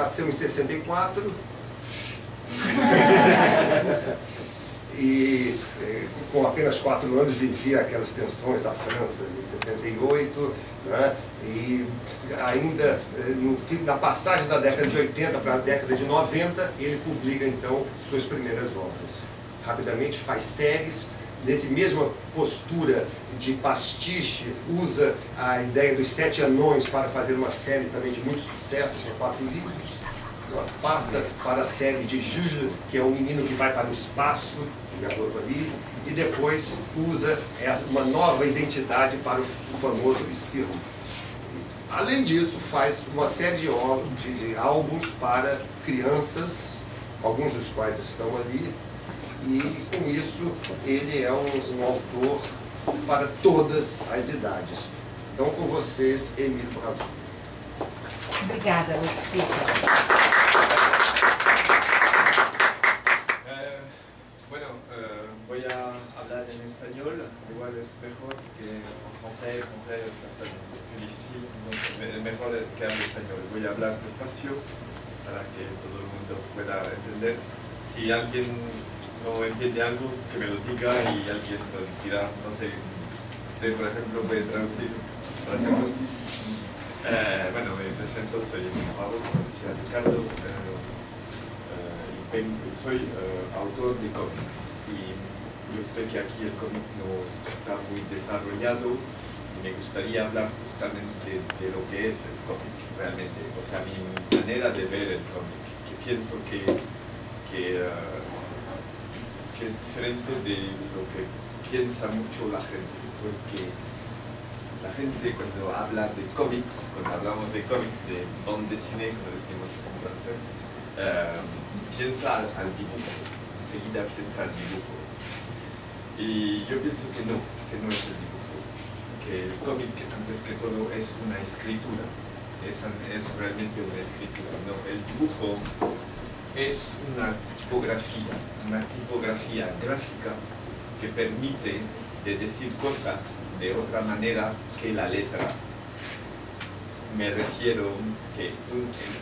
nasceu em 64 e com apenas 4 anos vivia aquelas tensões da França de 68, né? E ainda na passagem da década de 80 para a década de 90 ele publica então suas primeiras obras. Rapidamente faz séries. Nessa mesma postura de pastiche, usa a ideia dos 7 anões para fazer uma série também de muito sucesso, com 4 livros. Passa para a série de Jules, que é o menino que vai para o espaço, o garoto ali, e depois usa uma nova identidade para o famoso Spirou. Além disso, faz uma série de álbuns para crianças, alguns dos quais estão ali, e com isso ele é um autor para todas as idades. Então, com vocês, Emile Bravo. Obrigada, Lucia. Bueno, voy a hablar en español, igual es mejor que en francés, es muy difícil, entonces es mejor que hable español. Voy a hablar despacio para que todo el mundo pueda entender. Si alguien no entiende algo, que me lo diga y alguien lo decida. No sé, usted por ejemplo puede traducir, por ejemplo. Bueno, me presento, soy Pablo, decía Ricardo, soy autor de cómics y yo sé que aquí el cómic no está muy desarrollado y me gustaría hablar justamente de lo que es el cómic realmente, o sea, mi manera de ver el cómic, que pienso que es diferente de lo que piensa mucho la gente, porque la gente cuando habla de cómics, cuando hablamos de cómics, de bande dessinée, como decimos en francés, piensa al dibujo, enseguida piensa al dibujo. Y yo pienso que no es el dibujo, que el cómic antes que todo es una escritura, es realmente una escritura, no, el dibujo es una tipografía gráfica que permite de decir cosas de otra manera que la letra. Me refiero que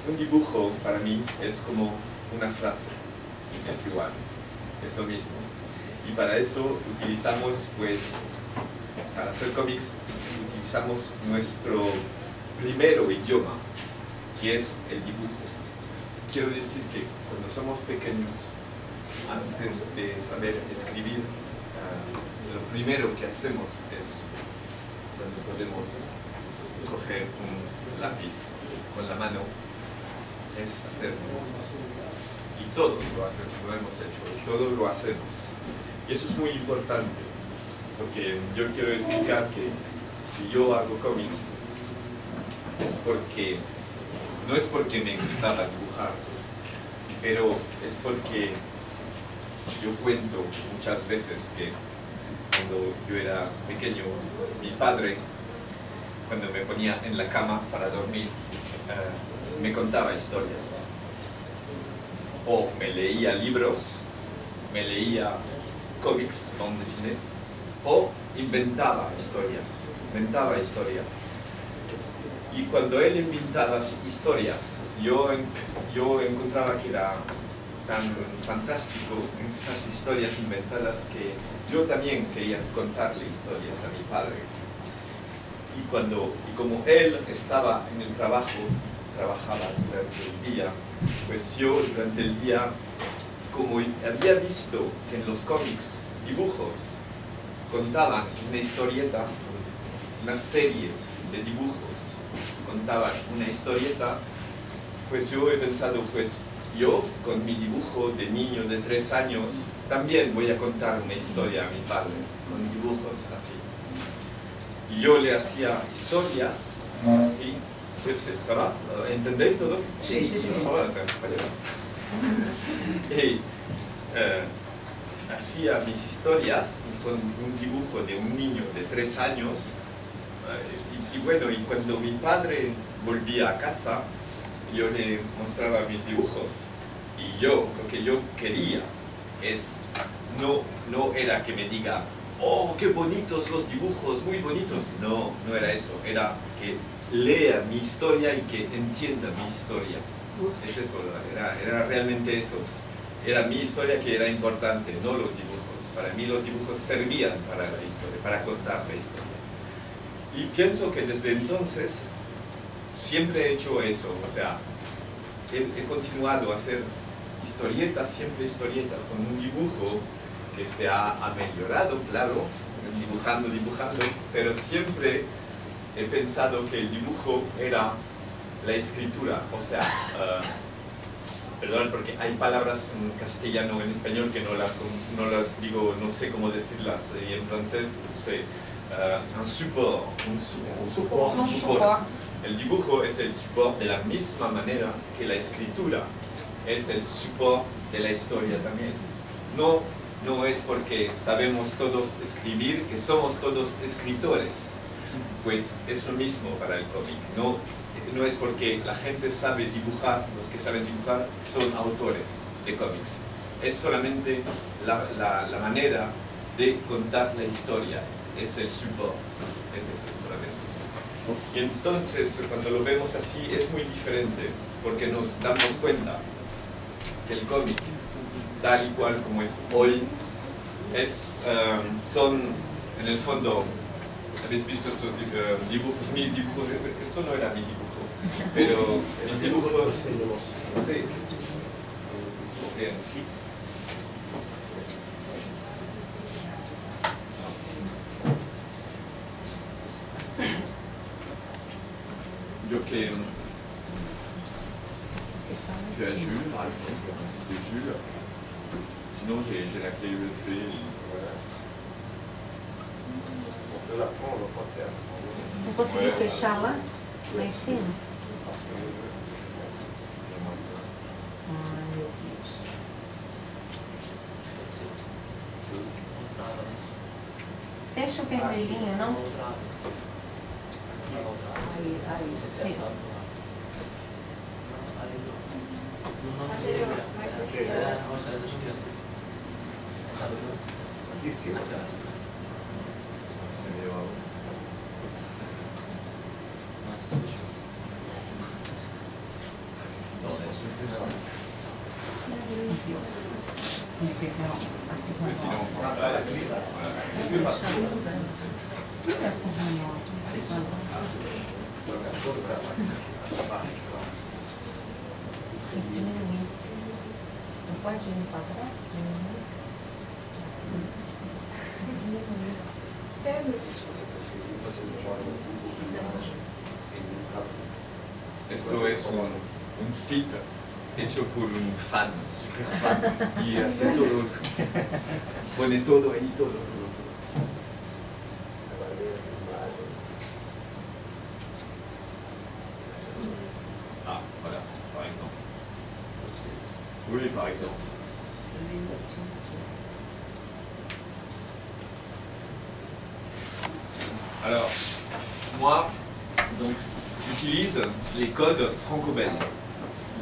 un dibujo para mí es como una frase, es igual, es lo mismo. Y para eso utilizamos, pues, para hacer cómics, utilizamos nuestro primero idioma, que es el dibujo. Quiero decir que cuando somos pequeños, antes de saber escribir, lo primero que hacemos es, cuando podemos coger un lápiz con la mano, es hacer dibujos. Y todos lo hemos hecho, todos lo hacemos. Y eso es muy importante, porque yo quiero explicar que si yo hago cómics, no es porque me gustaba dibujar, pero es porque yo cuento muchas veces que cuando yo era pequeño, mi padre, cuando me ponía en la cama para dormir, me contaba historias. O me leía libros, me leía cómics, bande dessinée, o inventaba historias. Y cuando él inventaba historias, yo encontraba que era tan fantástico esas historias inventadas que yo también quería contarle historias a mi padre. Y como él estaba en el trabajo, trabajaba durante el día, pues yo durante el día, como había visto que en los cómics, dibujos, contaban una historieta, una serie de dibujos, contaban una historieta, pues yo he pensado, pues yo con mi dibujo de niño de 3 años también voy a contar una historia a mi padre, con dibujos así. Y yo le hacía historias así. ¿Se va? ¿Entendéis todo? Sí, sí, sí. Y hacía mis historias con un dibujo de un niño de 3 años. Y bueno, y cuando mi padre volvía a casa, yo le mostraba mis dibujos. Y lo que yo quería no era que me diga, oh, qué bonitos los dibujos, muy bonitos. No era eso, era que lea mi historia y que entienda mi historia. Es eso, era realmente eso. Era mi historia que era importante, no los dibujos. Para mí los dibujos servían para la historia, para contar la historia. Y pienso que desde entonces siempre he hecho eso, o sea, he continuado a hacer historietas, siempre historietas, con un dibujo que se ha mejorado, claro, dibujando, pero siempre he pensado que el dibujo era la escritura, o sea, perdón, porque hay palabras en castellano, en español que no las digo, no sé cómo decirlas, y en francés sé, un support. El dibujo es el support de la misma manera que la escritura es el support de la historia también. No es porque sabemos todos escribir que somos todos escritores, pues es lo mismo para el cómic. No es porque la gente sabe dibujar, los que saben dibujar son autores de cómics. Es solamente la manera de contar la historia, es el support, es eso solamente. Y entonces, cuando lo vemos así, es muy diferente, porque nos damos cuenta que el cómic, tal y cual como es hoy, son, en el fondo, ¿habéis visto estos dibujos? Mis dibujos, esto no era mi dibujo, pero mis dibujos, no sé, sí. Yo que à Jules, par exemple, de Jules. Sinon, j'ai la clé USB. Voilà. On peut la prendre, on va faire. Não consegui fechar lá? Lá em cima? Ai, meu Deus. Fecha o vermelhinho, não? Aí. Aqui sim. Sinon, C'est plus facile. Tem que diminuir. Não pode ir para trás? Diminuir. esto es un sitio hecho por un fan, super fan, y hace todo, pone todo ahí, todo. Ah, voilà, par exemple. Oui, par exemple. Alors, moi, donc, j'utilise les codes franco-belges.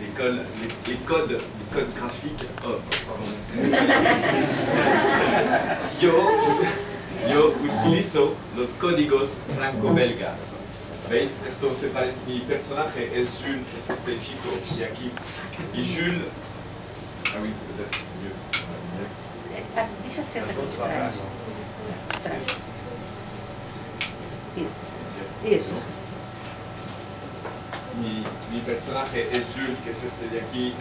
Les codes graphiques. Oh, pardon. Yo utilizo los códigos franco-belgas. ¿Veis? Esto se parece, mi personaje es Jules, es este chico de aquí. Y Jules... Ah oui, peut-être que c'est mieux. Deixa ser essa aqui de trás. De trás. Isso. Mi personaje es Jules, que es este de aquí,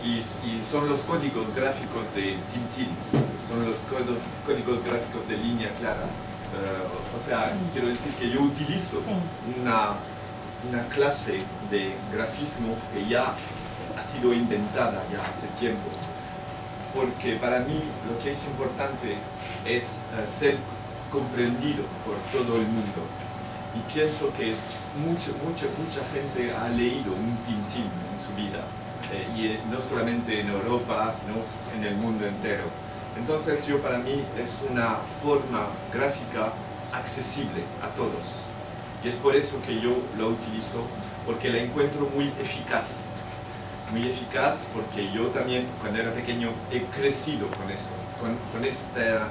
y son los códigos gráficos de Tintín, son los códigos gráficos de Línea Clara. O sea, quiero decir que yo utilizo una clase de grafismo que ya ha sido inventada ya hace tiempo, porque para mí lo que es importante es ser comprendido por todo el mundo. Y pienso que mucha gente ha leído un Tintín en su vida, y no solamente en Europa, sino en el mundo entero. Entonces para mí es una forma gráfica accesible a todos. Y es por eso que yo lo utilizo, porque la encuentro muy eficaz. Muy eficaz porque yo también, cuando era pequeño, he crecido con eso, con esta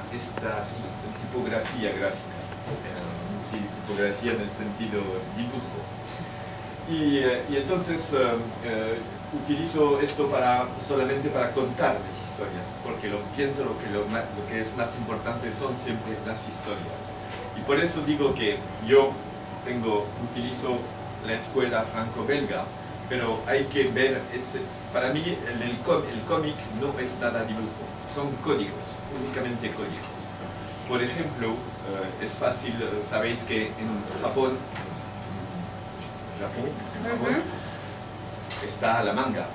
tipografía gráfica. Tipografía en el sentido dibujo. Y entonces utilizo esto solamente para contar las historias, porque pienso lo que es más importante son siempre las historias. Y por eso digo que yo utilizo la escuela franco-belga, pero hay que ver, para mí el cómic no es nada dibujo, son códigos, únicamente códigos. Por ejemplo, es fácil, sabéis que en Japón está la manga.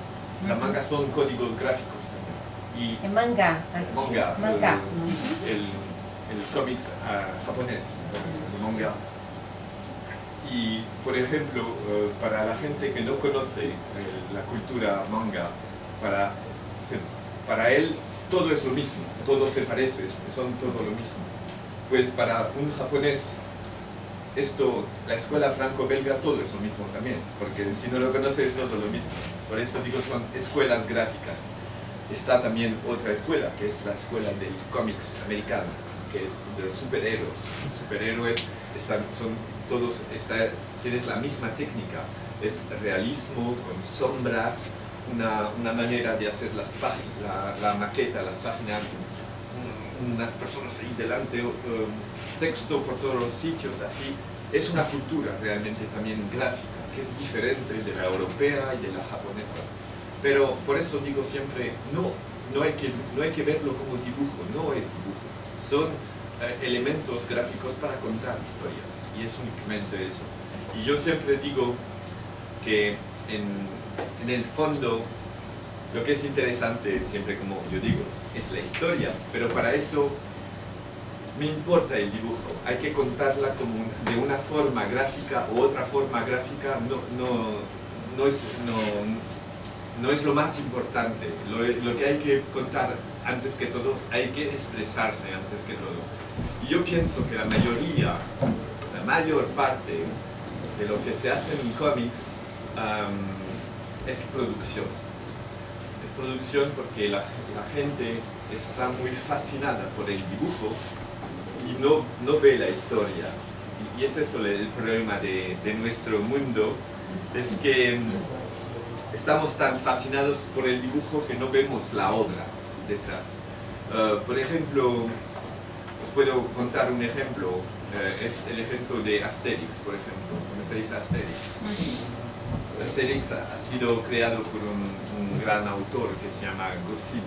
La manga son códigos gráficos también. Y el manga. El cómic japonés, el manga. Y, por ejemplo, para la gente que no conoce la cultura manga, para él todo es lo mismo, todo se parece, son todo lo mismo. Pues para un japonés, la escuela franco-belga, todo es lo mismo también, porque si no lo conoce es todo lo mismo. Por eso digo, son escuelas gráficas. Está también otra escuela, que es la escuela del cómics americano, que es de los superhéroes. Los superhéroes tienes la misma técnica, es realismo con sombras, una manera de hacer la maqueta, las páginas, unas personas ahí delante, texto por todos los sitios, así. Es una cultura realmente también gráfica, que es diferente de la europea y de la japonesa. Pero por eso digo siempre, no hay que verlo como dibujo, no es dibujo. Son elementos gráficos para contar historias, y es únicamente eso. Y yo siempre digo que en el fondo lo que es interesante, siempre como yo digo, es la historia, pero para eso me importa el dibujo. Hay que contarla de una forma gráfica u otra forma gráfica, no es lo más importante. Lo que hay que contar antes que todo, hay que expresarse antes que todo. Y yo pienso que la mayor parte de lo que se hace en cómics es producción. Es producción porque la gente está muy fascinada por el dibujo y no ve la historia. Y es eso el problema de nuestro mundo, es que estamos tan fascinados por el dibujo que no vemos la obra detrás. Por ejemplo, os puedo contar un ejemplo, es el ejemplo de Asterix, por ejemplo. ¿Conocéis a Asterix? Asterix ha sido creado por un gran autor que se llama Goscinny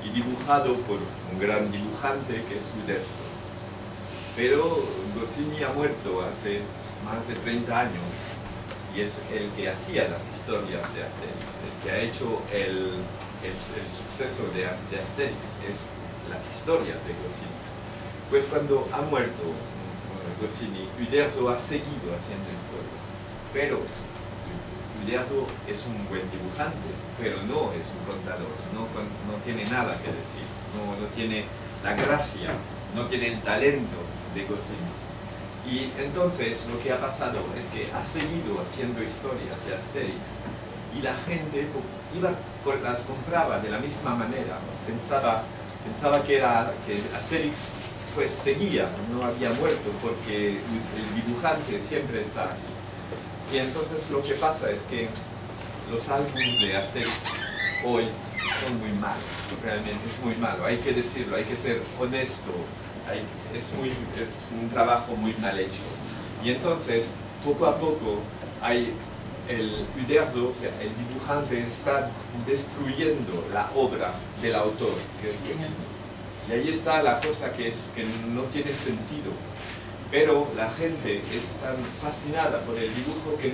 y dibujado por un gran dibujante que es Uderzo. Pero Goscinny ha muerto hace más de 30 años y es el que hacía las historias de Asterix, el que ha hecho el suceso de Asterix, es las historias de Goscinny. Pues cuando ha muerto Goscinny, Uderzo ha seguido haciendo historias, pero Uderzo es un buen dibujante, pero no es un contador, no tiene nada que decir, no tiene la gracia, no tiene el talento de Goscinny. Y entonces lo que ha pasado es que ha seguido haciendo historias de Asterix y la gente las compraba de la misma manera, pensaba que Asterix pues seguía, no había muerto porque el dibujante siempre está aquí. Y entonces lo que pasa es que los álbumes de Asterix hoy son muy malos, realmente es muy malo, hay que decirlo, hay que ser honesto, es un trabajo muy mal hecho. Y entonces, poco a poco, el Uderzo, o sea, el dibujante, está destruyendo la obra del autor, que es Goscinny. Y ahí está la cosa que no tiene sentido. Pero la gente es tan fascinada por el dibujo que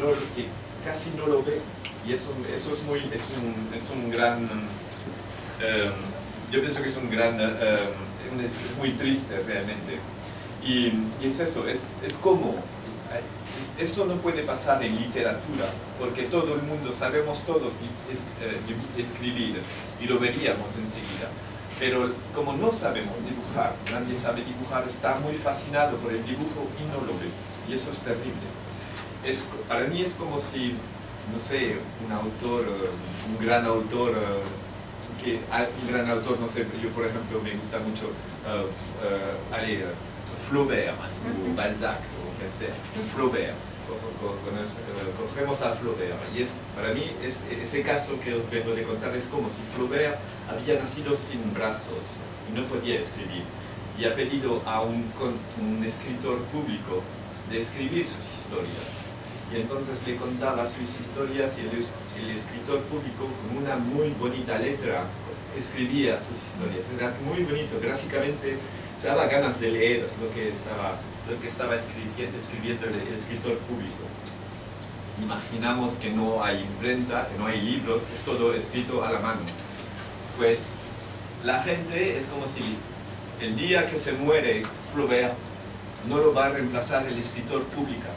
casi no lo ve. Y eso es un gran... yo pienso que es un gran... es muy triste realmente. Y es eso, es como... Eso no puede pasar en literatura, porque todo el mundo, sabemos todos escribir, y lo veríamos enseguida. Pero como no sabemos dibujar, nadie sabe dibujar, está muy fascinado por el dibujo y no lo ve. Y eso es terrible. Para mí es como si, no sé, un gran autor, no sé, yo por ejemplo me gusta mucho Flaubert, o Balzac, o qué sea, Flaubert. cogemos a Flaubert, y para mí ese caso que os vengo de contar es como si Flaubert había nacido sin brazos y no podía escribir, y ha pedido a un escritor público de escribir sus historias, y entonces le contaba sus historias y el escritor público con una muy bonita letra escribía sus historias. Era muy bonito, gráficamente daba ganas de leer lo que estaba escribiendo el escritor público. Imaginamos que no hay imprenta, que no hay libros, que es todo escrito a la mano. Pues la gente es como si el día que se muere Flaubert no lo va a reemplazar el escritor público,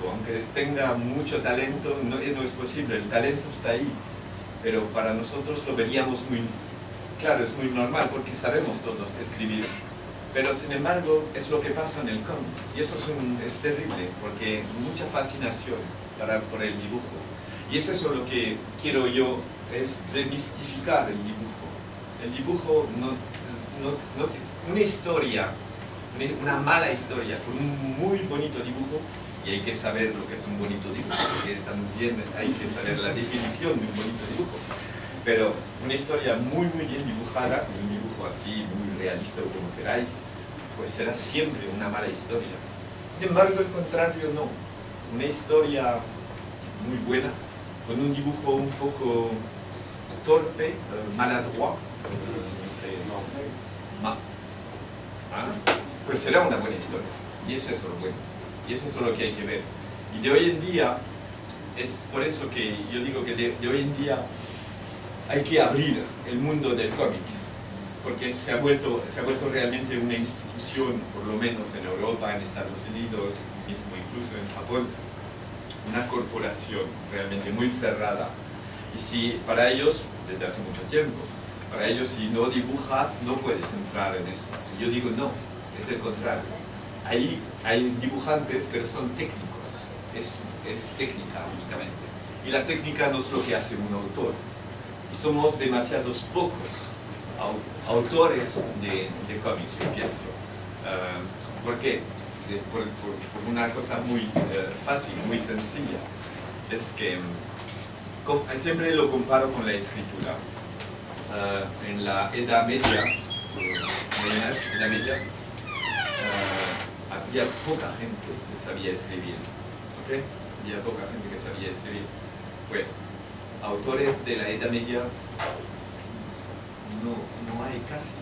aunque tenga mucho talento, no es posible, el talento está ahí, pero para nosotros lo veríamos muy, claro, es muy normal porque sabemos todos escribir, pero sin embargo es lo que pasa en el cómic, y eso es terrible, porque mucha fascinación por el dibujo, y es eso lo que quiero yo, es demistificar el dibujo. El dibujo una historia, una mala historia, con un muy bonito dibujo, y hay que saber lo que es un bonito dibujo, porque también hay que saber la definición de un bonito dibujo. Pero una historia muy bien dibujada, un dibujo así, muy realista o como queráis, pues será siempre una mala historia. Sin embargo, el contrario no. Una historia muy buena, con un dibujo un poco torpe, maladroit, no sé, pues será una buena historia. Y es eso lo bueno. Y es eso lo que hay que ver. Y de hoy en día, es por eso que yo digo que de hoy en día hay que abrir el mundo del cómic, porque se ha vuelto realmente una institución, por lo menos en Europa, en Estados Unidos, mismo incluso en Japón, una corporación realmente muy cerrada. Y si para ellos, desde hace mucho tiempo, para ellos si no dibujas no puedes entrar en eso. Y yo digo no, es el contrario. Ahí hay dibujantes, pero son técnicos, es técnica únicamente. Y la técnica no es lo que hace un autor. Y somos demasiados pocos autores de cómics, yo pienso. ¿Por qué? Por una cosa muy fácil, muy sencilla. Es que siempre lo comparo con la escritura. En la Edad Media, había poca gente que sabía escribir, ¿ok? Había poca gente que sabía escribir. Pues, autores de la Edad Media no hay casi.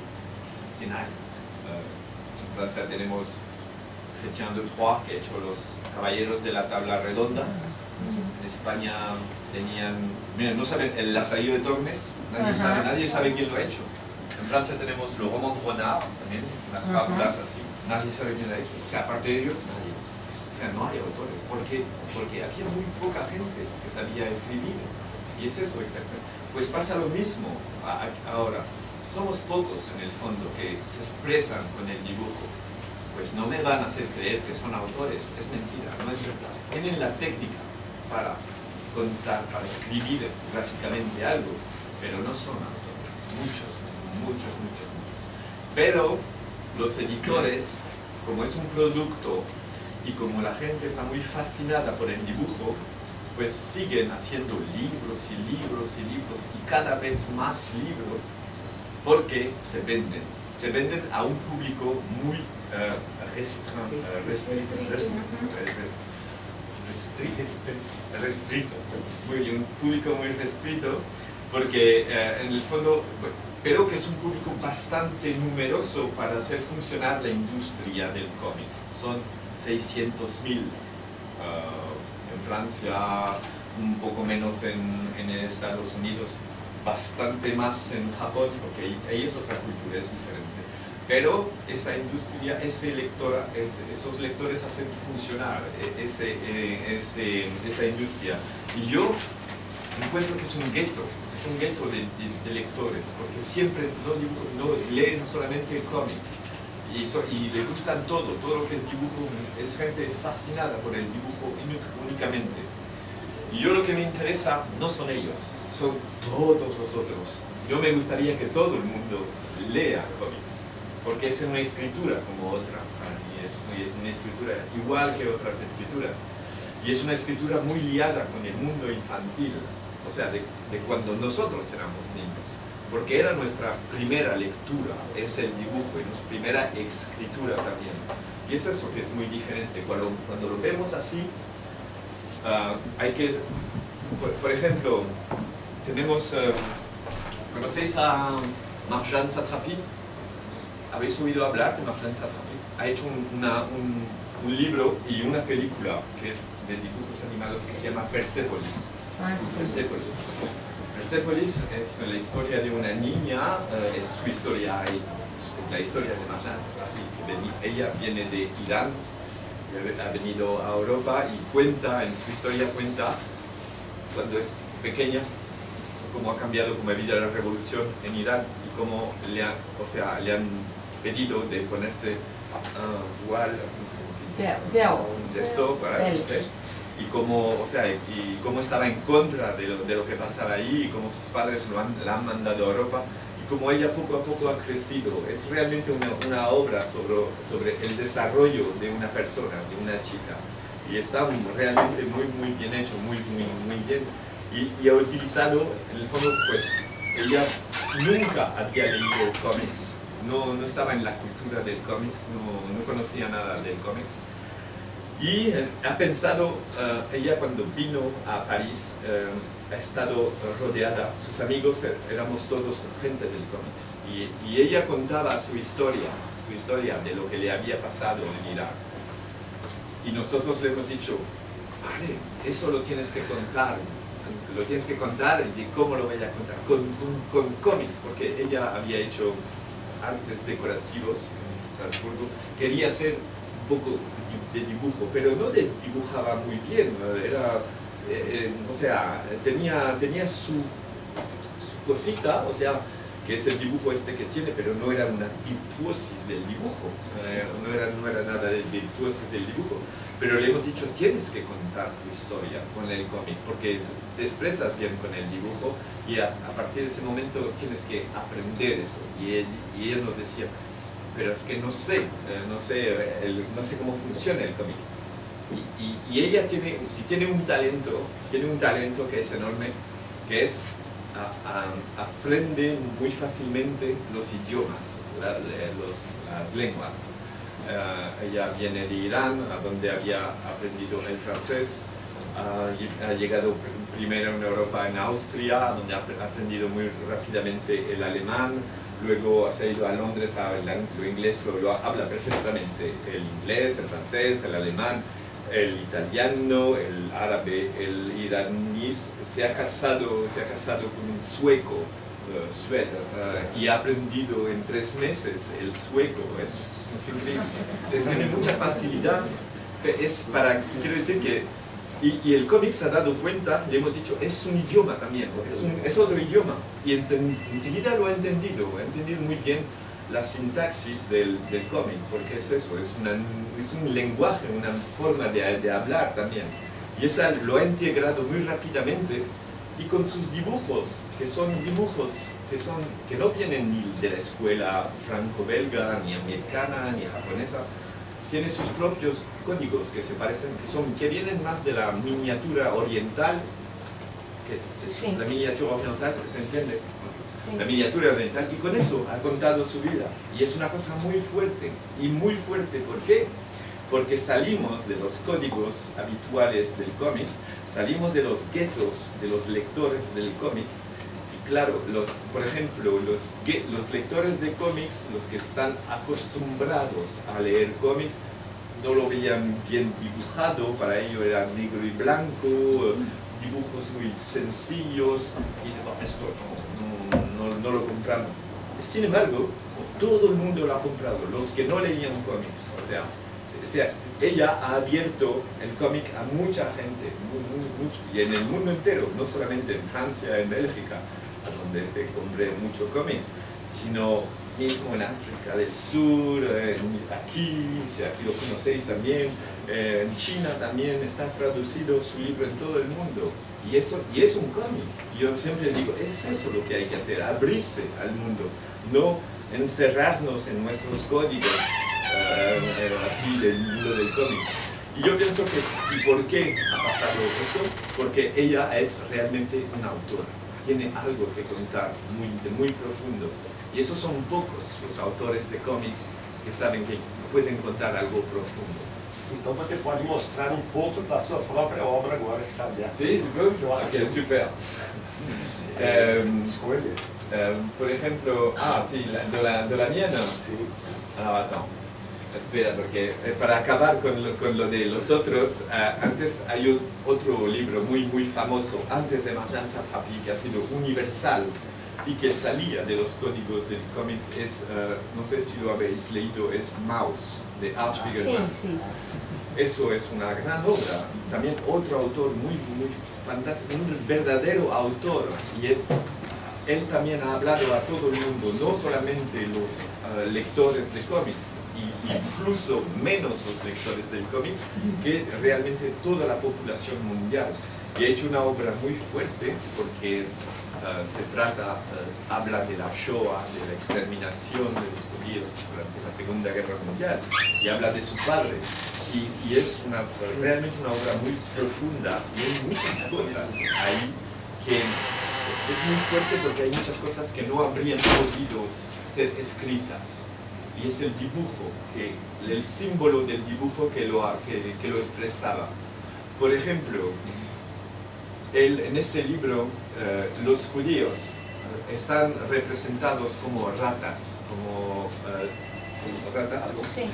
¿Quién hay? En Francia tenemos Chrétien de Troyes, que ha hecho los Caballeros de la Tabla Redonda. En España tenían, miren, no saben, el Lazarillo de Tormes, nadie sabe quién lo ha hecho. En Francia tenemos le Roman Renard, también, unas fábulas así, nadie sabe quién lo ha hecho. O sea, aparte de ellos, nadie. O sea, no hay autores. ¿Por qué? Porque había muy poca gente que sabía escribir. Y es eso exactamente. Pues pasa lo mismo ahora. Somos pocos en el fondo que se expresan con el dibujo. Pues no me van a hacer creer que son autores. Es mentira, no es verdad. Tienen la técnica para contar, para escribir gráficamente algo, pero no son autores. Muchos. Pero los editores, como es un producto y como la gente está muy fascinada por el dibujo, pues siguen haciendo libros y cada vez más libros, porque se venden a un público muy restrito, un público muy restrito, porque en el fondo, pero que es un público bastante numeroso para hacer funcionar la industria del cómic. Son 600.000 en Francia, un poco menos en Estados Unidos, bastante más en Japón, porque ahí es otra cultura, es diferente. Pero esa industria, esos lectores hacen funcionar esa industria. Y yo encuentro que es un gueto de lectores, porque siempre no leen solamente cómics y les gustan todo lo que es dibujo, es gente fascinada por el dibujo únicamente. Y yo lo que me interesa no son ellos, son todos los otros. Yo me gustaría que todo el mundo lea cómics, porque es una escritura como otra, para mí es una escritura igual que otras escrituras. Y es una escritura muy liada con el mundo infantil, o sea, de cuando nosotros éramos niños. Porque era nuestra primera lectura, es el dibujo, y nuestra primera escritura también. Y es eso que es muy diferente. Cuando lo vemos así, hay que, por ejemplo, tenemos, ¿conocéis a Marjane Satrapi? ¿Habéis oído hablar de Marjane Satrapi? Ha hecho un libro y una película que es de dibujos animados que se llama Persepolis. Persepolis. Persepolis es la historia de una niña, es su historia, la historia de Marjane Satrapi. Ella viene de Irán, ha venido a Europa y cuenta, en su historia cuenta, cuando es pequeña, cómo ha cambiado, cómo ha habido la revolución en Irán y cómo le han pedido de ponerse voile, ¿cómo se dice? De esto, para y cómo estaba en contra de lo que pasaba ahí, y cómo sus padres la han mandado a Europa, y cómo ella poco a poco ha crecido. Es realmente una obra sobre el desarrollo de una persona, de una chica, y está realmente muy bien hecho, muy bien, y ha utilizado, en el fondo, pues, ella nunca había leído cómics, no estaba en la cultura del cómics, no conocía nada del cómics. Y ha pensado, ella cuando vino a París, ha estado rodeada, sus amigos éramos todos gente del cómics, y ella contaba su historia de lo que le había pasado en Irak. Y nosotros le hemos dicho, vale, eso lo tienes que contar y cómo lo voy a contar, con cómics, porque ella había hecho artes decorativos en Estrasburgo, quería hacer un poco de dibujo, pero no dibujaba muy bien, tenía su cosita, que es el dibujo que tiene, pero no era una virtuosis del dibujo, no era nada de virtuosis del dibujo. Pero le hemos dicho, tienes que contar tu historia con el cómic, porque te expresas bien con el dibujo, y a partir de ese momento tienes que aprender eso. Y él nos decía, pero es que no sé cómo funciona el cómic. Y ella tiene un talento que es enorme, que es aprende muy fácilmente los idiomas, las lenguas. Ella viene de Irán, donde había aprendido el francés, ha llegado primero en Europa, en Austria, donde ha aprendido muy rápidamente el alemán. Luego se ha ido a Londres a hablar lo inglés, lo habla perfectamente, el inglés, el francés, el alemán, el italiano, el árabe, el iraní. Se ha casado con un sueco, y ha aprendido en 3 meses el sueco. Es increíble. Tiene mucha facilidad. Quiero decir que y el cómic se ha dado cuenta, le hemos dicho, es un idioma también, es otro idioma, y enseguida lo ha entendido muy bien la sintaxis del cómic, porque es eso, es un lenguaje, una forma de hablar también, y esa lo ha integrado muy rápidamente, y con sus dibujos, que son dibujos que no vienen ni de la escuela franco-belga, ni americana, ni japonesa, tiene sus propios códigos que se parecen, que vienen más de la miniatura oriental, sí. La miniatura oriental, ¿se entiende? Sí. La miniatura oriental, y con eso ha contado su vida, y es una cosa muy fuerte, ¿por qué? Porque salimos de los códigos habituales del cómic, salimos de los guetos de los lectores del cómic. Claro, por ejemplo, los lectores de cómics, los que están acostumbrados a leer cómics, no lo veían bien dibujado, para ello era negro y blanco, dibujos muy sencillos, y esto no lo compramos. Sin embargo, todo el mundo lo ha comprado, los que no leían cómics, o sea, ella ha abierto el cómic a mucha gente, y en el mundo entero, no solamente en Francia, en Bélgica, donde se compra mucho cómics, sino mismo en África del Sur, aquí lo conocéis también, en China también está traducido su libro en todo el mundo, y es un cómic. Yo siempre digo, es eso lo que hay que hacer, abrirse al mundo, no encerrarnos en nuestros códigos así del mundo del cómic. Y yo pienso que, ¿y por qué ha pasado eso? Porque ella es realmente una autora, tiene algo que contar muy profundo. Y esos son pocos los autores de cómics que saben que pueden contar algo profundo. Então você pode mostrar pouco da sua própria obra agora que está aberta. Sí, ok, super. Escolha. Por ejemplo, sí, de la mía no. Sí. No. Espera, porque para acabar con lo de los otros, antes hay otro libro muy famoso, antes de Marjane Satrapi, que ha sido universal y que salía de los códigos del cómics, no sé si lo habéis leído, es Maus, de Art Spiegelman. Sí. Eso es una gran obra. También otro autor muy fantástico, un verdadero autor, y él también ha hablado a todo el mundo, no solamente los lectores de cómics, incluso menos los lectores del cómics, que realmente toda la población mundial. Y ha hecho una obra muy fuerte porque habla de la Shoah, de la exterminación de los judíos durante la Segunda Guerra Mundial, y habla de su padre. Y es realmente una obra muy profunda, y hay muchas cosas ahí que es muy fuerte porque hay muchas cosas que no habrían podido ser escritas. Y es el dibujo, el símbolo del dibujo que lo expresaba. Por ejemplo, en ese libro, los judíos están representados como ratas, Sí.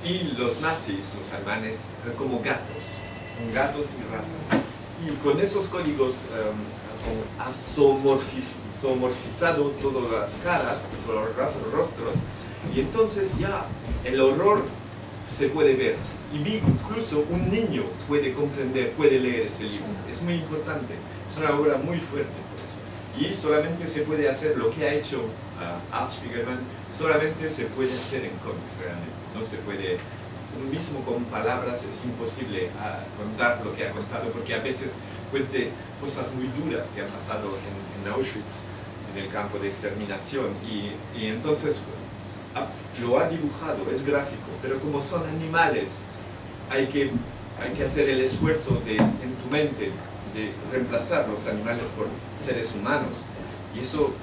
y los nazis, los alemanes, como gatos, son gatos y ratas. Y con esos códigos ha zoomorfizado todas las caras, todos los rostros, y entonces ya el horror se puede ver. Y incluso un niño puede comprender, puede leer ese libro. Es muy importante, es una obra muy fuerte por eso. Y solamente se puede hacer lo que ha hecho Art Spiegelman, solamente se puede hacer en cómics realmente. No se puede, mismo con palabras es imposible contar lo que ha contado, porque a veces cuente cosas muy duras que han pasado en Auschwitz, en el campo de exterminación. Y entonces lo ha dibujado, es gráfico, pero como son animales, hay que hacer el esfuerzo en tu mente de reemplazar los animales por seres humanos, y eso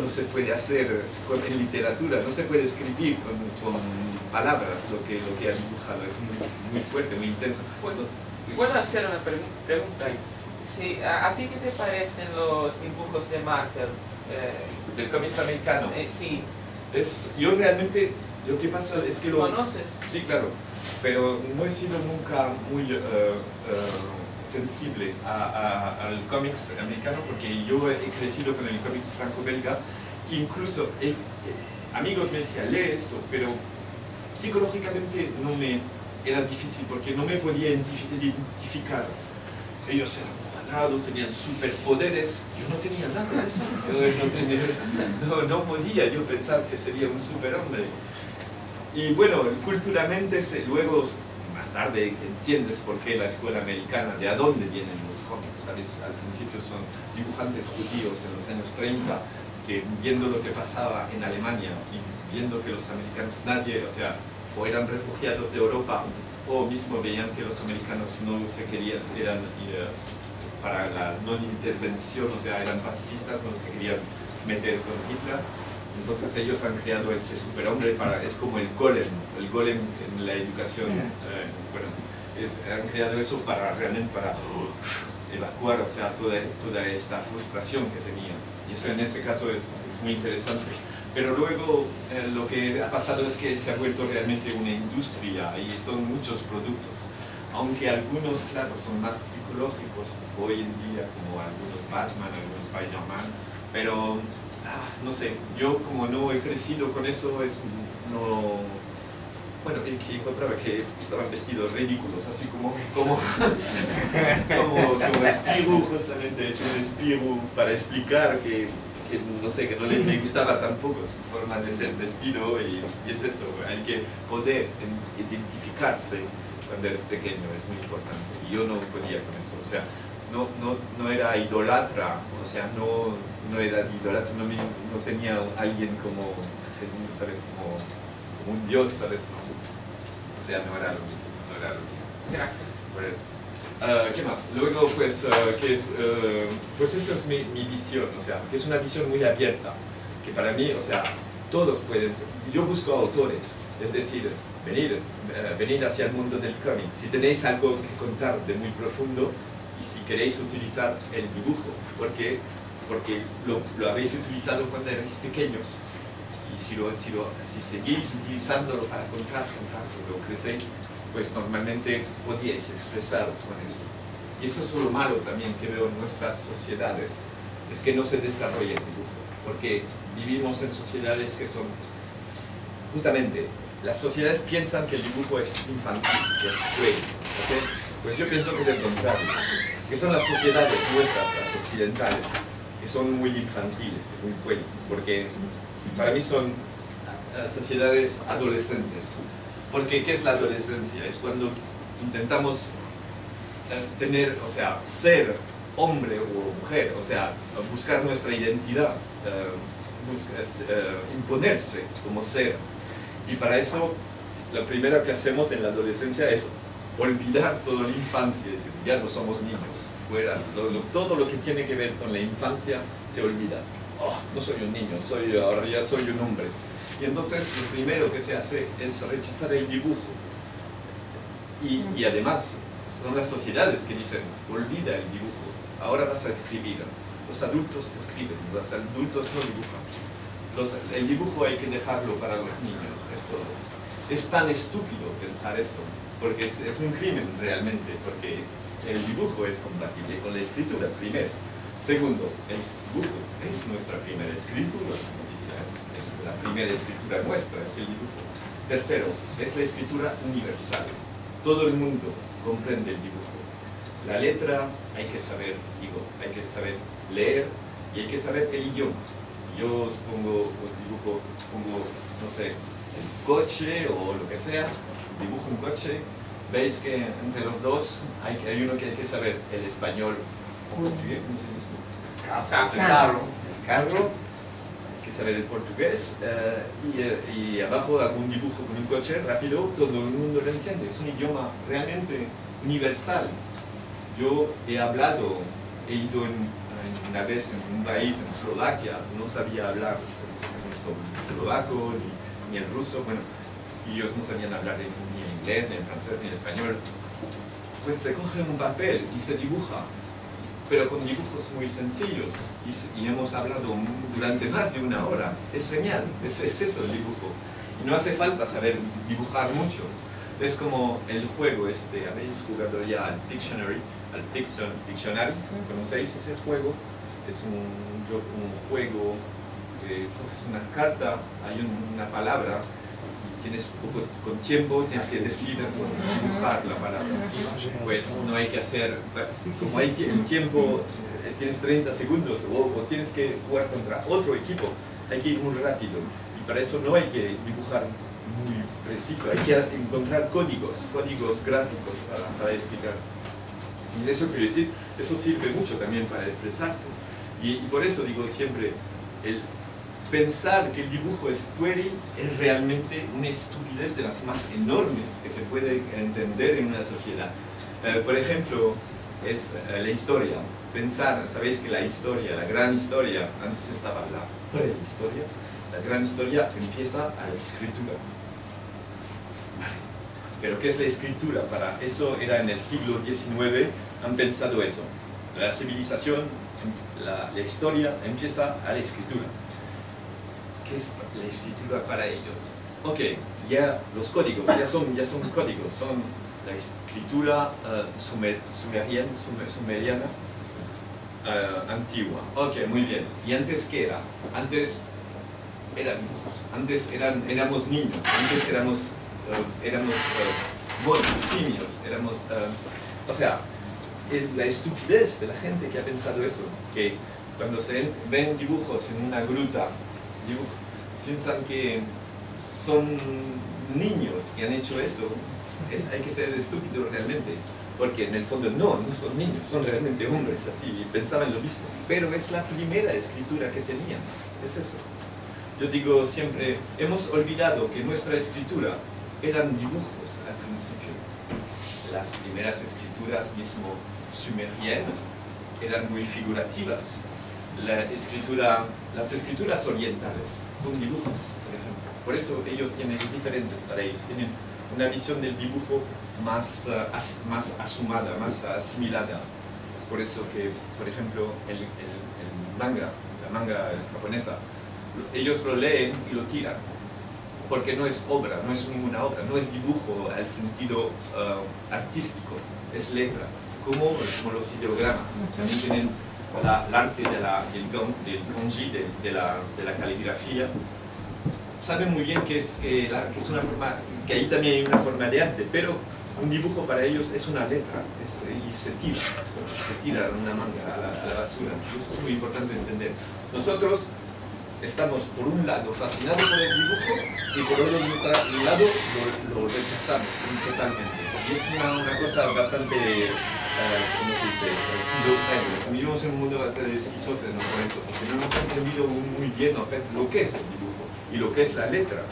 no se puede hacer en literatura, no se puede escribir con palabras lo que ha dibujado, es muy fuerte, muy intenso. Bueno, ¿puedo hacer una pregunta? Sí, ¿a ti qué te parecen los dibujos de Marvel? Del cómics americano. Sí. Yo realmente, lo que pasa es que ¿Conoces? Sí, claro, pero no he sido nunca muy sensible al cómics americano, porque yo he crecido con el cómics franco-belga. Incluso amigos me decían, lee esto, pero psicológicamente era difícil porque no me podía identificar. Ellos eran malvados, tenían superpoderes, yo no tenía nada de eso, no podía yo pensar que sería un superhombre. Y bueno, culturalmente luego, más tarde, entiendes por qué la escuela americana, de a dónde vienen los cómics, ¿sabes? Al principio son dibujantes judíos en los años 30, que viendo lo que pasaba en Alemania y viendo que los americanos, o eran refugiados de Europa, o mismo veían que los americanos no se querían, eran para la non-intervención, eran pacifistas, no se querían meter con Hitler. Entonces ellos han creado ese superhombre, es como el golem en la educación. Han creado eso realmente para evacuar, toda esta frustración que tenía. Y eso en ese caso es muy interesante. Pero luego lo que ha pasado es que se ha vuelto realmente una industria y son muchos productos. Aunque algunos, claro, son más psicológicos hoy en día, como algunos Batman, algunos Spider-Man, pero no sé, yo como no he crecido con eso, que encontraba que estaban vestidos ridículos, así como Spirou, justamente he hecho un Spirou para explicar que no sé, que no me gustaba tampoco su forma de ser vestido, y es eso, hay que poder identificarse cuando eres pequeño, es muy importante, y yo no podía con eso, no era idólatra, no era idólatra, no tenía a alguien como, ¿sabes? Como un dios, ¿sabes? No era lo mismo, no era lo mismo. Gracias. Pues, ¿qué más? Luego, pues, pues esa es mi visión, o sea, que es una visión muy abierta, que para mí, o sea, todos pueden, yo busco autores, es decir, venir hacia el mundo del cómic. Si tenéis algo que contar de muy profundo y si queréis utilizar el dibujo, porque lo habéis utilizado cuando erais pequeños, y si seguís utilizándolo para contar cuando crecéis, pues normalmente podíais expresaros con eso. Y eso es lo malo también que veo en nuestras sociedades, es que no se desarrolla el dibujo, porque vivimos en sociedades que son, justamente, las sociedades piensan que el dibujo es infantil, que es cruel, ¿okay? Pues yo pienso que es el contrario, que son las sociedades nuestras, las occidentales, que son muy infantiles, muy crueles, porque para mí son sociedades adolescentes. Porque ¿qué es la adolescencia? Es cuando intentamos tener, o sea, ser hombre o mujer, o sea, buscar nuestra identidad, imponerse como ser. Y para eso, lo primero que hacemos en la adolescencia es olvidar toda la infancia, es decir, ya no somos niños, fuera, todo lo que tiene que ver con la infancia se olvida. Oh, no soy un niño, ahora ya soy un hombre. Y entonces lo primero que se hace es rechazar el dibujo. Y además, son las sociedades que dicen, olvida el dibujo, ahora vas a escribir. Los adultos escriben, los adultos no dibujan. El dibujo hay que dejarlo para los niños, es todo. Es tan estúpido pensar eso, porque es un crimen realmente, porque el dibujo es compatible con la escritura, primero. Segundo, el dibujo es nuestra primera escritura, como dice, es la primera escritura nuestra, es el dibujo. Tercero, es la escritura universal. Todo el mundo comprende el dibujo. La letra hay que saber leer y hay que saber el idioma. Yo os dibujo, no sé, el coche o lo que sea, dibujo un coche, veis que entre los dos hay uno que hay que saber el español o portugués, ¿cómo se dice? El carro, hay que saber el portugués, y abajo hago un dibujo con un coche rápido, todo el mundo lo entiende, es un idioma realmente universal. Yo he ido una vez en un país, en Eslovaquia, no sabía hablar ni eslovaco ni el ruso, bueno, y ellos no sabían hablar ni el inglés, ni el francés, ni el español. Pues se coge un papel y se dibuja, pero con dibujos muy sencillos, y hemos hablado durante más de una hora. Es genial, es eso el dibujo. Y no hace falta saber dibujar mucho. Es como el juego habéis jugado ya al Pictionary, ¿conocéis ese juego? Es un juego que es una carta, hay una palabra, y tienes con tiempo, tienes que decir, dibujar la palabra. Pues no hay que hacer, como hay el tiempo, tienes 30 segundos, o tienes que jugar contra otro equipo, hay que ir muy rápido, y para eso no hay que dibujar muy preciso, hay que encontrar códigos gráficos para explicar. Y eso quiere decir, eso sirve mucho también para expresarse. Y por eso digo siempre, el pensar que el dibujo es pueril es realmente una estupidez de las más enormes que se puede entender en una sociedad. Por ejemplo, es la historia. Pensar, sabéis que la historia, la gran historia, antes estaba la prehistoria, la gran historia empieza a la escritura. Pero ¿qué es la escritura? Para eso era en el siglo XIX, han pensado eso. La civilización, la historia empieza a la escritura. ¿Qué es la escritura para ellos? Ok, ya los códigos, ya son códigos, son la escritura sumeriana antigua. Ok, muy bien. ¿Y antes qué era? Antes eran dibujos, antes éramos niños, antes éramos monos, simios, o sea, la estupidez de la gente que ha pensado eso, que cuando se ven dibujos en una gruta, piensan que son niños que han hecho eso. Hay que ser estúpido realmente, porque en el fondo no son niños, son realmente hombres así, y pensaban lo mismo, pero es la primera escritura que teníamos, es eso. Yo digo siempre, hemos olvidado que nuestra escritura eran dibujos al principio. las primeras escrituras mismo sumerianas eran muy figurativas. Las escrituras orientales son dibujos, por ejemplo. Por eso ellos tienen, es diferente para ellos, tienen una visión del dibujo más asumada, más asimilada. Es por eso que, por ejemplo, el manga, la manga japonesa, ellos lo leen y lo tiran, porque no es obra, no es ninguna obra, no es dibujo al sentido artístico, es letra, como los ideogramas. También tienen el arte del kanji, de la caligrafía. Saben muy bien que es una forma, que ahí también hay una forma de arte, pero un dibujo para ellos es una letra, y se tira una manga a la basura. Eso es muy importante entender. Nosotros estamos por un lado fascinados por el dibujo y por otro lado lo rechazamos totalmente. Y es una cosa bastante, ¿cómo se dice? Esquizofrénica. Vivimos en un mundo bastante esquizofrénico por eso, porque no hemos entendido muy bien lo que es el dibujo y lo que es la letra.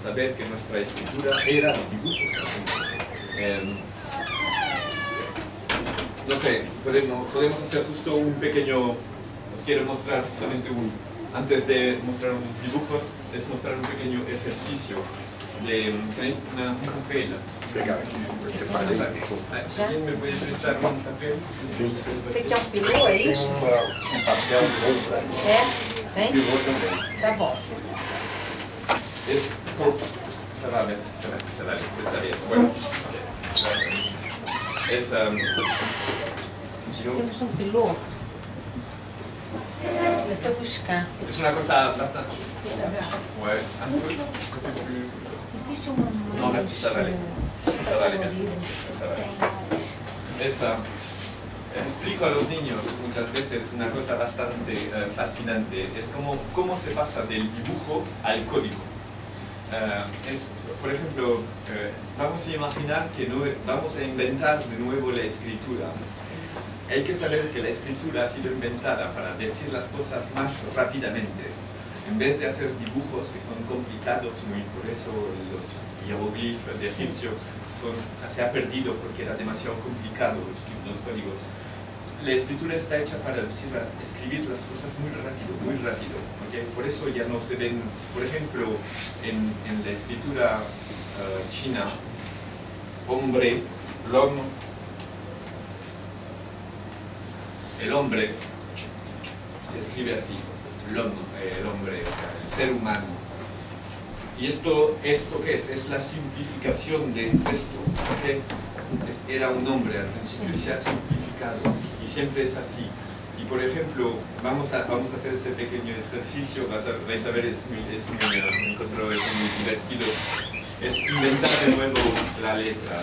Saber que nuestra escritura era los dibujos. No sé, podemos hacer justo un pequeño, os quiero mostrar justamente antes de mostrar unos dibujos, es mostrar un pequeño ejercicio ¿tenéis un papel? Pegar aqui, separei. Si alguien me puede prestar un papel. Sim, sim. Você quer um peru, é Tem isso? um papel bom pra isso. É? Tem? Pilô também. Tá bom. Se va está bien. Bueno, es Temos um peru. Ele foi buscar. es una cosa bastante. Ouais. Existe uma... No, merci, ça va aller. Ça va aller, merci. Ça va aller. Explico a los niños muchas veces una cosa bastante fascinante. Es cómo se pasa del dibujo al código. Por ejemplo, vamos a imaginar que vamos a inventar de nuevo la escritura. Hay que saber que la escritura ha sido inventada para decir las cosas más rápidamente. En vez de hacer dibujos que son complicados, por eso los hieroglifos de egipcio se ha perdido porque era demasiado complicado los códigos. La escritura está hecha para escribir las cosas muy rápido. ¿Okay? Por eso ya no se ven, por ejemplo, en la escritura china, hombre, el hombre se escribe así, el hombre, o sea, el ser humano. ¿Y esto qué es? Es la simplificación de esto. ¿Okay? Era un hombre al principio y se ha simplificado, y siempre es así. Y por ejemplo, vamos a hacer ese pequeño ejercicio, vais a ver, me encuentro muy divertido. Es inventar de nuevo la letra.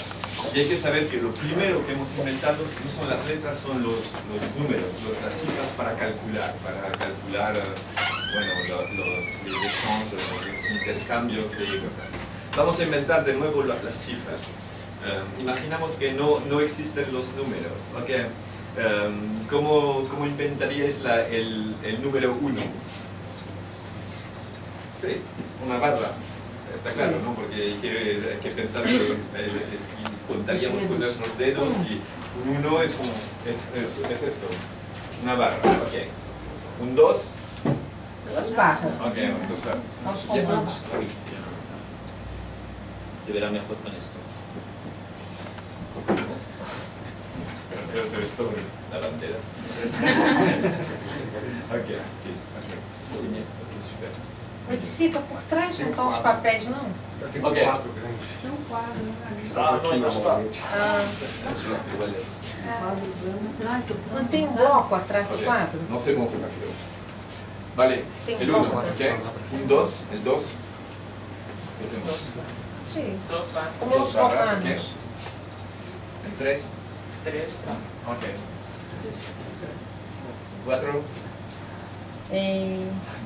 Y hay que saber que lo primero que hemos inventado no son las letras, son los números, las cifras para calcular, los intercambios de cosas así. Vamos a inventar de nuevo las cifras. Imaginamos que no existen los números. ¿Okay? ¿Cómo inventaríais el número 1? Sí, una barra. Está claro, ¿no? Porque hay que pensar que contaríamos con nuestros dedos y un 1 es esto, una barra. Okay. Un 2. 2 barras. Ok, un 2 barras. Vamos contando. Se verá mejor con esto. Pero quiero hacer esto con la delantera. Ok, sí, super. Modifica por trás, não estão os papéis, não? Tem Ok. 4 grandes. Tem um quadro, né? Que estão aqui normalmente. Não tem um bloco atrás do Ok, quadro? no sé cómo se me quedó. Vale, Tem el um 1, bloco. ok. Un 2, el 2. ¿Qué hacemos? Sim. 2 barras. Como os 2 barras, ok. romanos. El 3. 3. Ok. 4.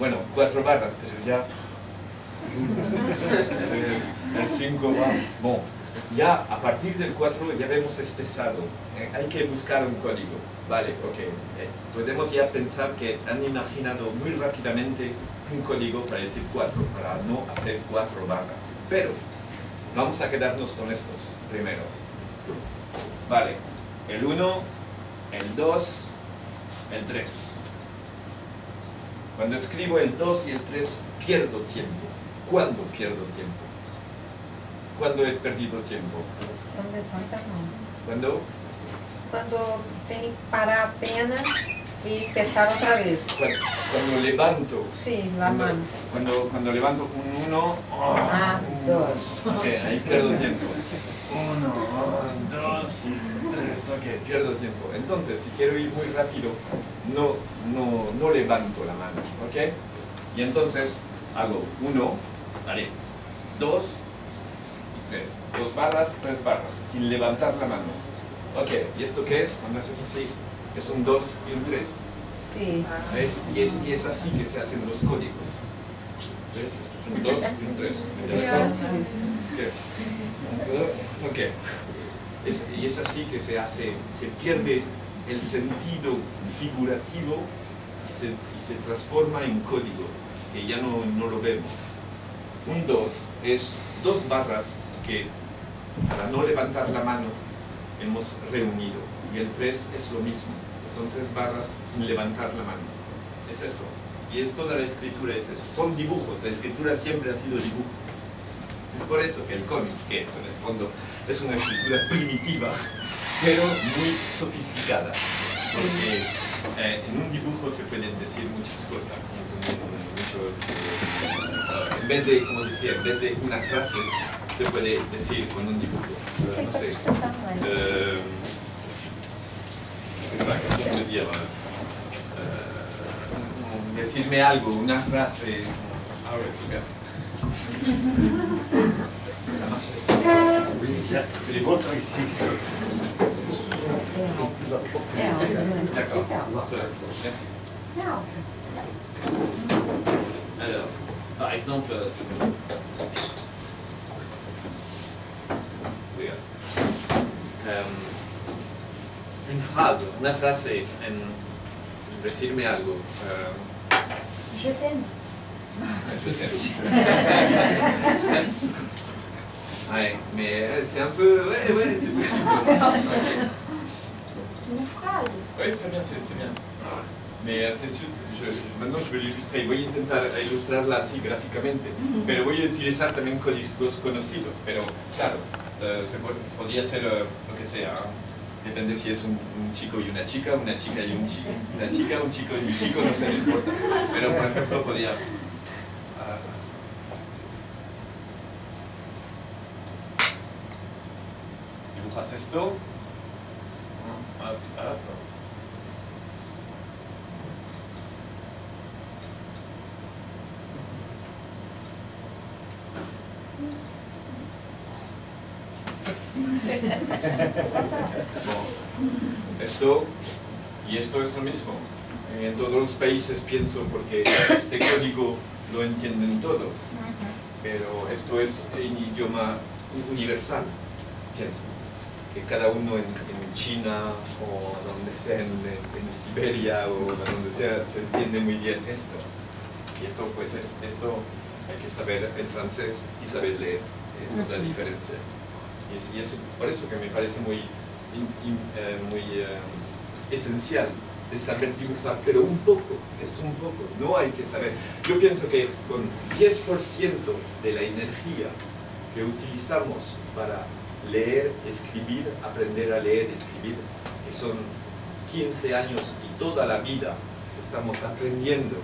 Bueno, 4 barras, pero ya. El 5 va. Bueno, ya a partir del 4 ya hemos empezado. Hay que buscar un código. Vale, ok. Podemos ya pensar que han imaginado muy rápidamente un código para decir 4, para no hacer 4 barras. Pero vamos a quedarnos con estos primeros. Vale, el 1, el 2, el 3. Cuando escribo el 2 y el 3, pierdo tiempo. ¿Cuándo pierdo tiempo? ¿Cuándo he perdido tiempo? Não levanta a mão. ¿Cuándo? Quando tem que parar apenas e pensar outra vez. Cuando levanto. Sim, la mano. Cuando levanto un 1, Ah, dos. ok, ahí pierdo tiempo. 1, 2, 3, ok, pierdo tiempo. Entonces, si quiero ir muy rápido, no levanto la mano, ok. Y entonces hago 1, haré 2 y 3. 2 barras, 3 barras, sin levantar la mano. Ok, ¿y esto qué es? Cuando haces así, es un 2 y un 3. Sim. ¿Ves? Y es así que se hacen los códigos. ¿Ves? Esto es un 2 y un 3. Ok. Y es así que se pierde el sentido figurativo y se transforma en código, que ya no lo vemos. Un 2 es 2 barras que, para no levantar la mano, hemos reunido. Y el 3 es lo mismo. Son 3 barras sin levantar la mano. Es eso. Y es toda la escritura, es eso. Son dibujos. La escritura siempre ha sido dibujo. Es por eso que el cómic, que es en el fondo, es una escritura primitiva, pero muy sofisticada. Porque en un dibujo se pueden decir muchas cosas. En vez de, como decía, en vez de una frase, se puede decir con un dibujo. No sé. Decirme algo, una frase. A ver, C'est bon, ça ici. D'accord. Merci. Não. Alors, par exemple, une phrase, una frase en decirme algo. Je t'aime. Je t'aime. Ouais, mais c'est un peu... Ouais, c'est possible. Une phrase. Oui, très bien, c'est bien. Mais c'est sûr, maintenant je vais l'illustrer. Voy a intentar ilustrarla así gráficamente, pero voy a utilizar también códigos conocidos. Pero claro, podría ser lo que sea. Depende si es un chico y una chica y un chico, una chica, un chico y un chico, no sé, no importa. Pero por ejemplo podría... dibujas esto. Esto y esto es lo mismo. En todos los países pienso, porque este código lo entienden todos, pero esto es en idioma universal, pienso, que cada uno en China o donde sea, en Siberia o donde sea, se entiende muy bien esto. Y esto pues esto hay que saber el francés y saber leer, eso es la diferencia. Y es por eso que me parece muy esencial de saber dibujar, pero un poco, no hay que saber. Yo pienso que con 10% de la energía que utilizamos para leer, escribir, aprender a leer, escribir, que son 15 años y toda la vida estamos aprendiendo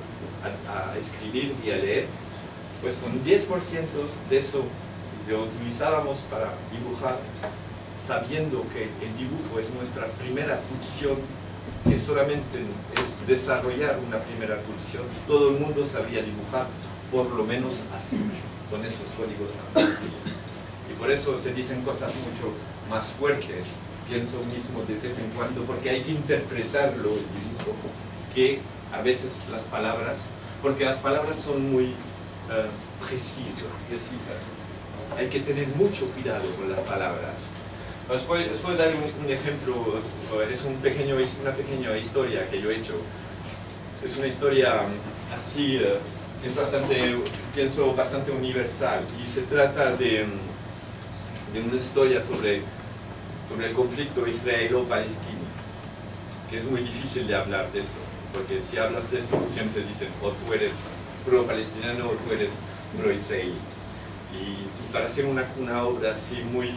a escribir y a leer, pues con 10% de eso, si lo utilizáramos para dibujar, sabiendo que el dibujo es nuestra primera pulsión, que solamente es desarrollar una primera pulsión, todo el mundo sabría dibujar por lo menos así, con esos códigos tan sencillos. Y por eso se dicen cosas mucho más fuertes, pienso mismo de vez en cuando, porque hay que interpretarlo el dibujo, que a veces las palabras, porque las palabras son muy precisas. Hay que tener mucho cuidado con las palabras. Os puedo dar un ejemplo, es una pequeña historia que yo he hecho. Es una historia así, es bastante, pienso, bastante universal, y se trata de una historia sobre sobre el conflicto israelo-palestino, que es muy difícil de hablar de eso, porque si hablas de eso siempre dicen o tú eres pro-palestiniano o tú eres pro-israelí. Y para hacer una obra así muy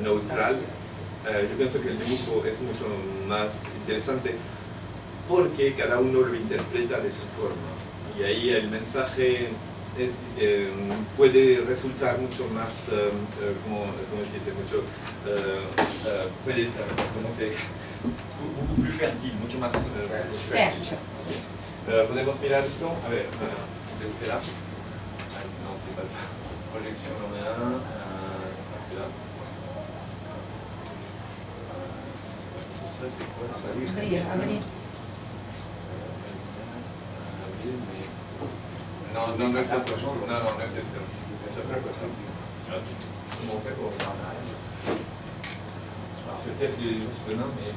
neutral, yo pienso que el dibujo es mucho más interesante porque cada uno lo interpreta de su forma y ahí el mensaje puede resultar mucho más, ¿cómo se dice? Mucho, puede, ¿cómo se dice? Un poco más fértil, mucho más fértil. ¿Podemos mirar esto? A ver, ¿será? No, c'est pas ça. Projection, on en a un. C'est là. Ça, c'est quoi ça? Abrir. Non, no es esto. No es esto. Es otra cosa. ¿Cómo fue? C'est peut-être les ours, non, mais...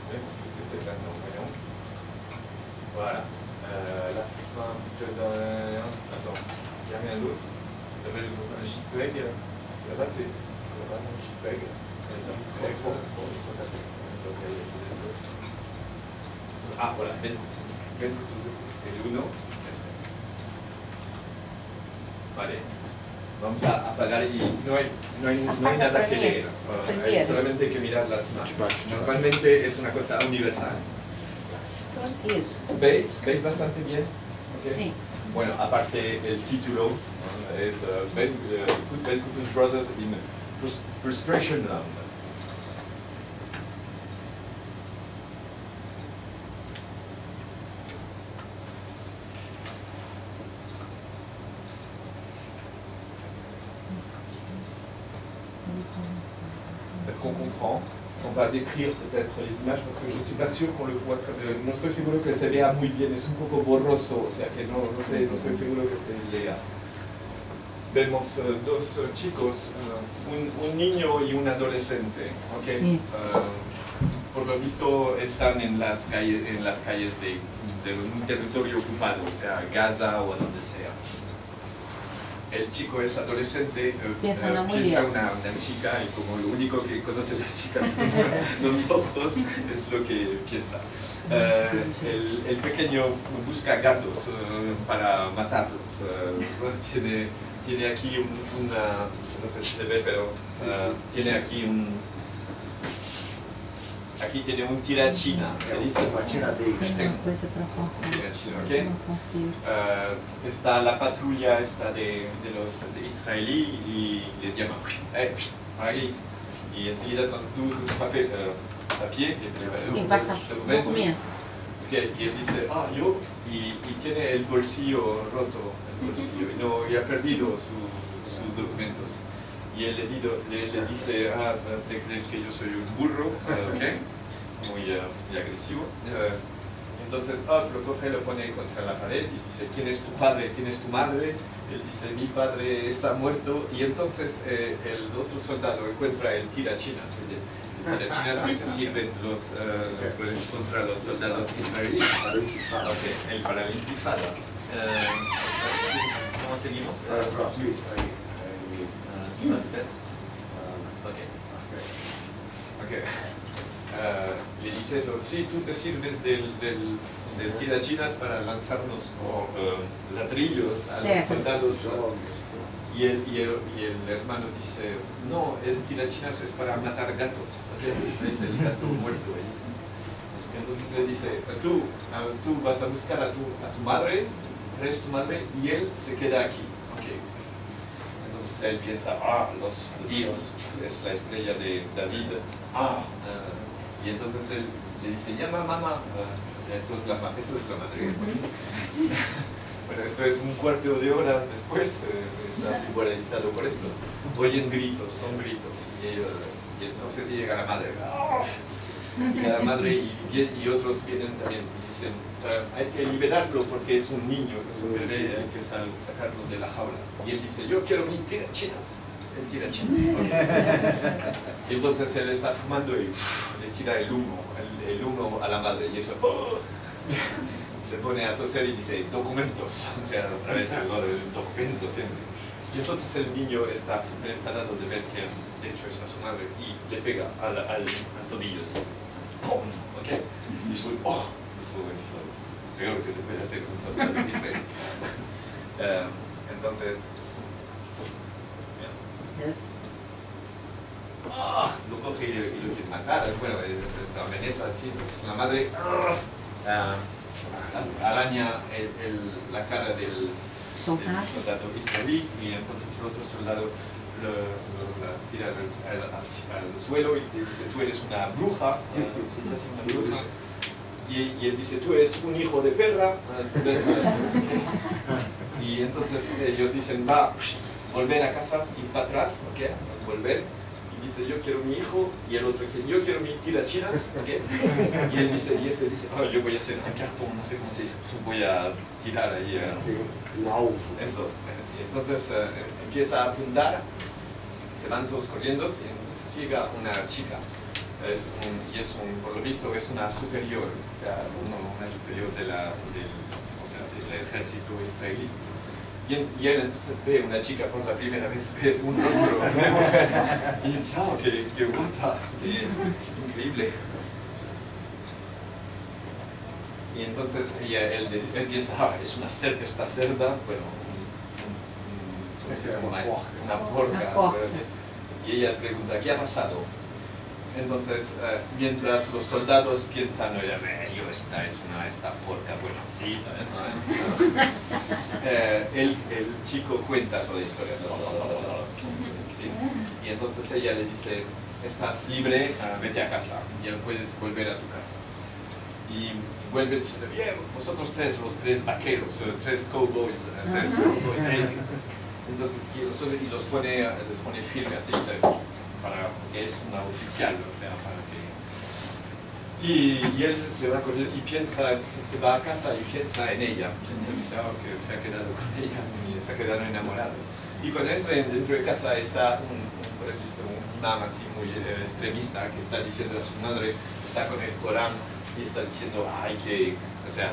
Parce que c'est peut-être là, non, voyons. Voilà. La fin que dans... Attends, il n'y a rien d'autre. Il y avait un JPEG. Là-bas, c'est... Là-bas, un JPEG. Ah, voilà, Ben Kutuz. El uno. Vale. Vamos a apagar y no hay nada que leer. Hay solamente que mirar las imágenes. Normalmente es una cosa universal. ¿Veis bastante bien? Okay. Sí. Bueno, aparte el título es Ben Kutuz Brothers in Frustration Land. Est-ce qu'on comprend? On va décrire peut-être les images parce que je ne suis pas sûr qu'on le voit très bien. No estoy seguro que se vea muy bien, es un poco borroso, o sea que no estoy seguro que se lea. Vemos dos chicos, un niño y un adolescente. Okay. Sí. Por lo visto están en las calles de un territorio ocupado, o sea, Gaza o donde sea. El chico es adolescente, piensa una chica y como lo único que conoce las chicas son los ojos, es lo que piensa. El pequeño busca gatos para matarlos. Tiene aquí una, no sé si se ve, pero tiene aquí aquí tiene un tirachina, se dice. Okay. Está la patrulla de los israelí y les llama ahí. Y enseguida son tus papiers, documentos. Okay. Y él dice, yo, y tiene el bolsillo roto, y ha perdido sus documentos. Y él le dice, ¿te crees que yo soy un burro? Okay. Muy agresivo. Entonces, lo coge, lo pone contra la pared y dice, ¿quién es tu padre? ¿Quién es tu madre? Él dice, mi padre está muerto. Y entonces el otro soldado encuentra el tirachinas. El tirachinas que se sirven contra los soldados israelíes. Okay. Para la intifada. ¿Cómo seguimos? Okay. Le dice eso, sí, tú te sirves del tirachinas para lanzarnos ladrillos a los soldados. Y el hermano dice, no, el tirachinas es para matar gatos. Okay. Es el gato muerto ahí. Entonces le dice, tú vas a buscar a tu madre, traes tu madre y él se queda aquí. Okay. Entonces él piensa, los judíos, es la estrella de David. Y entonces él le dice, llama mamá. O sea, esto es la madre. Bueno, esto es un cuarto de hora después, está simbolizado por esto. Oyen gritos, son gritos. Y entonces llega la madre. Llega la madre y otros vienen también y dicen, hay que liberarlo porque es un niño, es un bebé, hay que sacarlo de la jaula. Y él dice, yo quiero mi tirachinas. El tirachinas. Y entonces él está fumando y le tira el humo a la madre y eso se pone a toser y dice, documentos. O sea, otra vez el documento siempre. Y entonces el niño está súper enfadado de ver que han hecho eso a su madre y le pega al tobillo. Así. ¡Pum! ¿Ok? Y yo, ¡oh! Eso es lo peor que se puede hacer con un soldado, dice. Entonces, lo coge y lo quiere matar. Bueno, lo amenaza así. Entonces la madre araña la cara del soldado israelí y entonces el otro soldado la tira al suelo y le dice: tú eres una bruja. ¿Sí, así, una bruja? Y él dice: tú eres un hijo de perra. Y entonces ellos dicen: va, volver a casa, ir para atrás, ¿ok? Volver. Y dice: yo quiero mi hijo. Y el otro dice: yo quiero mi tirachinas, ¿ok? Y él dice, y este dice: oh, yo voy a hacer un cartón, no sé cómo se dice, voy a tirar ahí. Wow. Eso. Y entonces empieza a apuntar, se van todos corriendo y entonces llega una chica. Por lo visto es una superior, o sea, una superior del ejército israelí. Y él entonces ve una chica por la primera vez, ve un rostro y dice: oh, qué guapa, increíble. Y entonces él piensa: ah, es una cerda, esta cerda, bueno, una porca. Y ella pregunta: ¿qué ha pasado? Entonces, mientras los soldados piensan: oye, esta es esta porca, bueno, sí, ¿sabes? El chico cuenta toda la historia. ¿Sí? Y entonces ella le dice: estás libre, vete a casa, ya puedes volver a tu casa. Y vuelve diciendo: bien, vosotros sois los tres vaqueros, tres cowboys, entonces, y les pone firme así, ¿sabes? Porque es una oficial, o sea, para que... Y él se va con él y piensa, entonces se va a casa y piensa en ella, dice: oh, que se ha quedado con ella y se ha quedado enamorado. Y cuando entra dentro de casa está un imam así muy extremista que está diciendo a su madre, está con el Corán y está diciendo: o sea,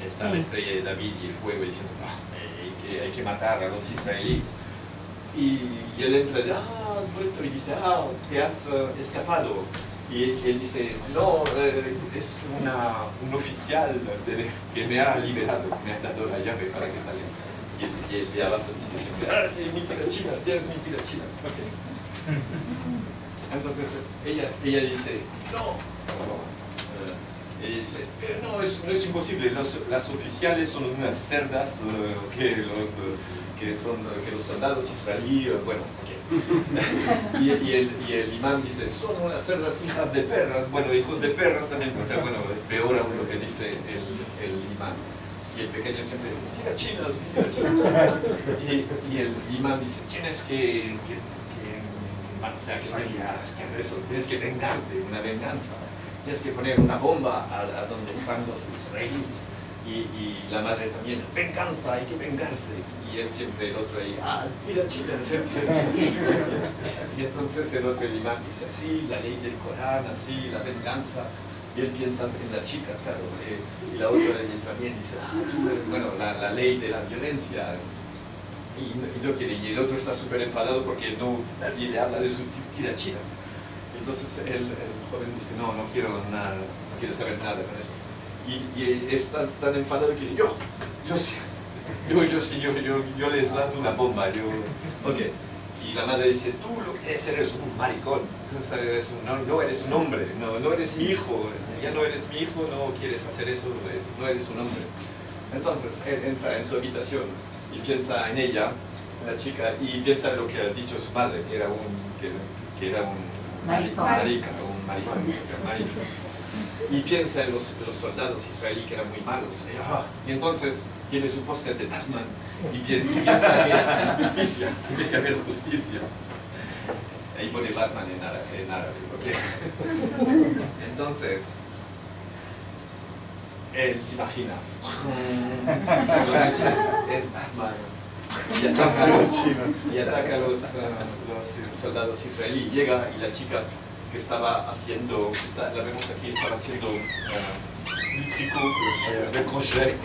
está la estrella de David y fuego, diciendo: hay que matar a los israelíes. Y él entra y dice: has vuelto, y dice: te has escapado. Y él dice: no, es un oficial que me ha liberado, me ha dado la llave para que salga. Y el de abajo dice siempre: mi tirachinas, tienes mi tirachinas. Okay. Entonces ella dice: no. Ella dice: no es imposible, las oficiales son unas cerdas que los soldados israelíes, bueno, okay. y el imán dice: son unas cerdas hijas de perras. Bueno, hijos de perras también, o sea, bueno, es peor aún lo que dice el imán. Y el pequeño siempre: tira chinas. Y el imán dice: tienes que tienes que vengarte, una venganza. Tienes que poner una bomba a donde están los israelíes. Y la madre también: venganza, hay que vengarse. Y él siempre, el otro ahí: tira chinas. Y entonces el otro, el imán, dice: así, la ley del Corán, así, la venganza. Y él piensa en la chica, claro. Y la otra también dice: bueno, la ley de la violencia. Y no quiere. Y el otro está súper enfadado porque nadie le habla de sus tirachinas. Entonces el joven dice: no quiero nada, no quiero saber nada con eso. Y está tan enfadado que dice: yo les lanzo una bomba, okay. Y la madre dice: tú lo que eres un maricón, no eres un hombre, no eres mi hijo, ya no eres mi hijo, no quieres hacer eso, no eres un hombre. Entonces él entra en su habitación y piensa en ella, la chica, y piensa en lo que ha dicho su madre, que era un maricón. Y piensa en los soldados israelíes que eran muy malos. Y entonces tiene su póster de Batman y piensa que hay justicia, tiene que haber justicia. Ahí pone Batman en árabe, ¿ok? Entonces, él se imagina: es Batman. Y ataca a los soldados israelíes. Llega y la chica que estaba haciendo, la vemos aquí, estaba haciendo un tricot de crochet.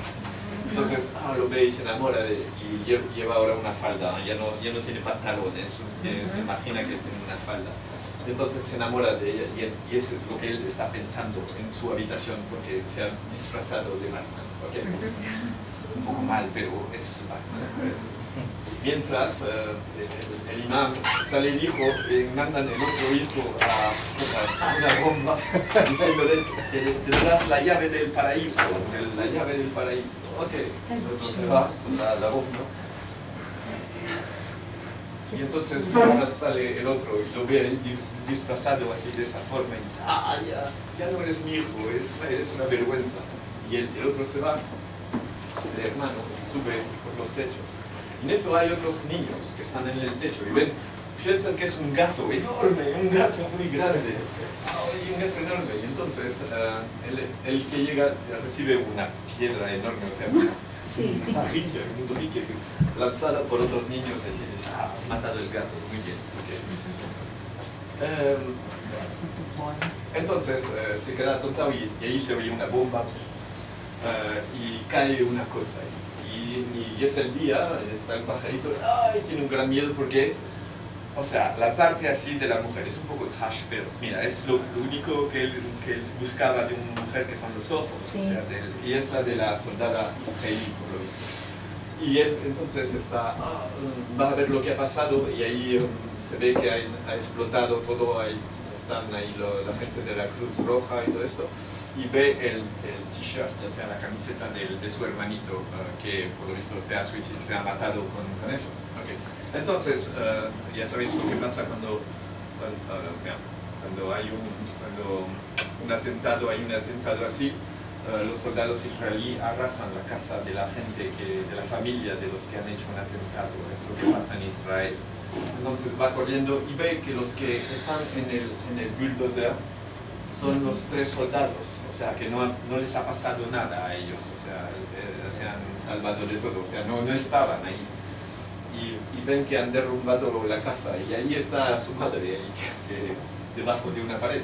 Entonces lo ve y se enamora y lleva ahora una falda, ya no tiene pantalones, se imagina que tiene una falda. Entonces se enamora de ella y eso es lo que él está pensando en su habitación porque se ha disfrazado de Batman. ¿Okay? Un poco mal, pero es Batman. Mientras el imán sale el hijo, mandan el otro hijo a una bomba diciéndole tendrás la llave del paraíso, la llave del paraíso. Ok, entonces va con la bomba. Y entonces mientras sale el otro y lo ve disfrazado así de esa forma y dice, ya no eres mi hijo, eres una vergüenza. Y el otro se va, el hermano sube por los techos. Y en eso hay otros niños que están en el techo y piensan que es un gato enorme, un gato muy grande. Un gato enorme. Y entonces el que llega recibe una piedra enorme, o sea, una reliquia lanzada por otros niños y dice, has matado el gato, muy bien. Okay. Entonces se queda atontado y ahí se oye una bomba y cae una cosa. Y es el día, está el pajarito, tiene un gran miedo porque es, o sea, la parte así de la mujer es un poco trash, pero mira, es lo único que él buscaba de una mujer que son los ojos, sí. O sea, y es la de la soldada israelí, por lo visto. Y él entonces va a ver lo que ha pasado y ahí se ve que ha explotado todo, están ahí la gente de la Cruz Roja y todo esto. Y ve el t-shirt, o sea, la camiseta de su hermanito, que por lo visto se ha matado con eso. Okay. Entonces, ya sabéis lo que pasa cuando hay un atentado así, los soldados israelíes arrasan la casa de la gente, de la familia de los que han hecho un atentado. Es lo que pasa en Israel. Entonces va corriendo y ve que los que están en el bulldozer son los 3 soldados, o sea que no les ha pasado nada a ellos, o sea, se han salvado de todo, o sea, no estaban ahí. Y ven que han derrumbado la casa y ahí está su madre, ahí, debajo de una pared.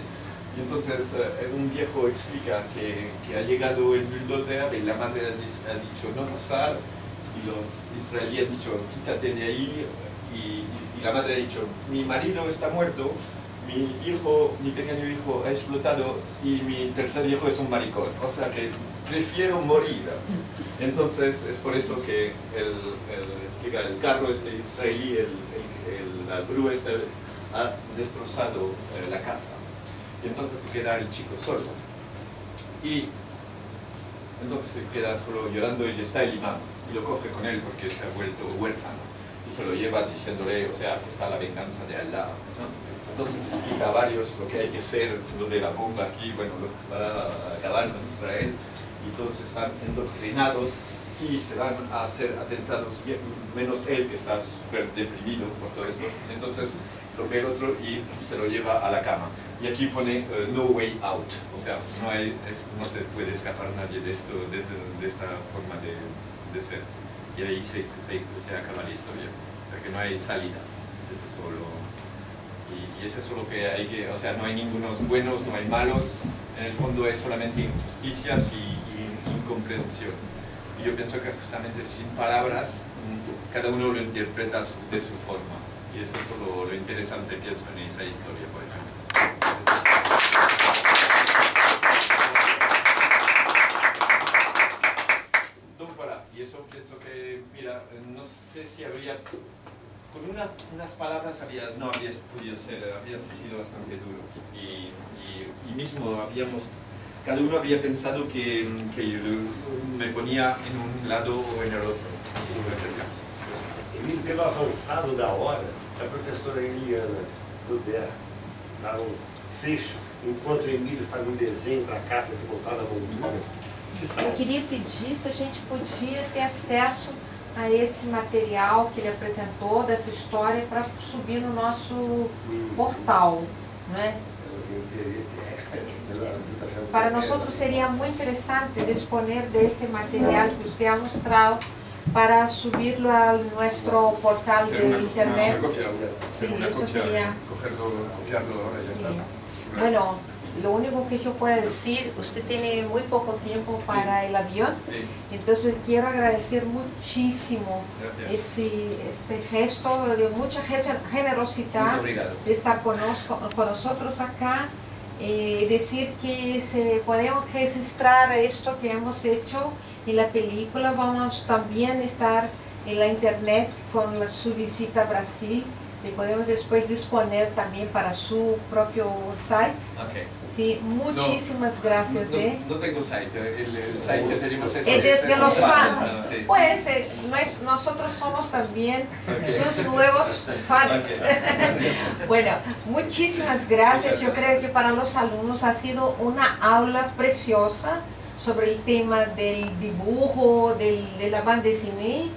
Y entonces un viejo explica que ha llegado el bulldozer y la madre ha dicho no pasar, y los israelíes han dicho quítate de ahí, y la madre ha dicho mi marido está muerto, mi pequeño hijo ha explotado y mi tercer hijo es un maricón, o sea que prefiero morir. Entonces es por eso que el carro israelí, la grúa ha destrozado la casa. Y entonces se queda el chico solo. Y entonces se queda solo llorando y está el imán y lo coge con él porque se ha vuelto huérfano. Y se lo lleva diciéndole, o sea, que está la venganza de Allah, ¿no? Entonces explica a varios lo que hay que hacer, lo de la bomba aquí, bueno, para acabar con Israel, y todos están endoctrinados y se van a hacer atentados, menos él que está súper deprimido por todo esto. Entonces lo ve el otro y se lo lleva a la cama. Y aquí pone no way out, o sea, no se puede escapar nadie de esto, de esta forma de ser. Y ahí se acaba la historia, o sea que no hay salida, es solo. Y es eso lo que hay que, o sea, no hay ningunos buenos, no hay malos, en el fondo es solamente injusticias y incomprensión. Y yo pienso que justamente sin palabras, cada uno lo interpreta de su forma. Y es eso lo interesante que es en esa historia, por ejemplo. Y eso pienso que, mira, no sé si habría... Con unas palabras no habría podido ser, habría sido bastante duro. Y mismo cada uno había pensado que me ponía en un lado o en el otro, y no es el caso. Emílio, pelo avançado da hora, se a professora Eliana puder dar fecho, enquanto o Emílio faz desenho para a carta que botar na bombinha. Eu queria pedir se a gente podia ter acesso a esse material que ele apresentou, dessa história, para subir no nosso portal, não é? Para nosotros sería muy interesante disponer de este material que usted ha mostrado para subirlo a nuestro portal de internet. Sí, eso sería... Copiarlo ahora y ya está. Bueno, lo único que yo puedo decir, usted tiene muy poco tiempo para el avión, entonces quiero agradecer muchísimo este gesto de mucha generosidad de estar con nosotros acá, decir que podemos registrar esto que hemos hecho en la película. Vamos también a estar en la internet con su visita a Brasil, y podemos después disponer también para su propio site. Okay. Sí, muchísimas gracias. No tengo site, el site que tenemos es de los fans. Sí. Pues nosotros somos también sus nuevos fans. Bueno, muchísimas gracias. Yo creo que para los alumnos ha sido una aula preciosa sobre el tema del dibujo, de la bande dessinée.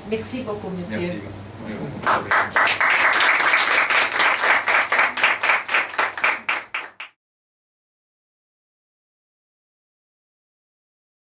Merci beaucoup, monsieur. Merci. Muy bien.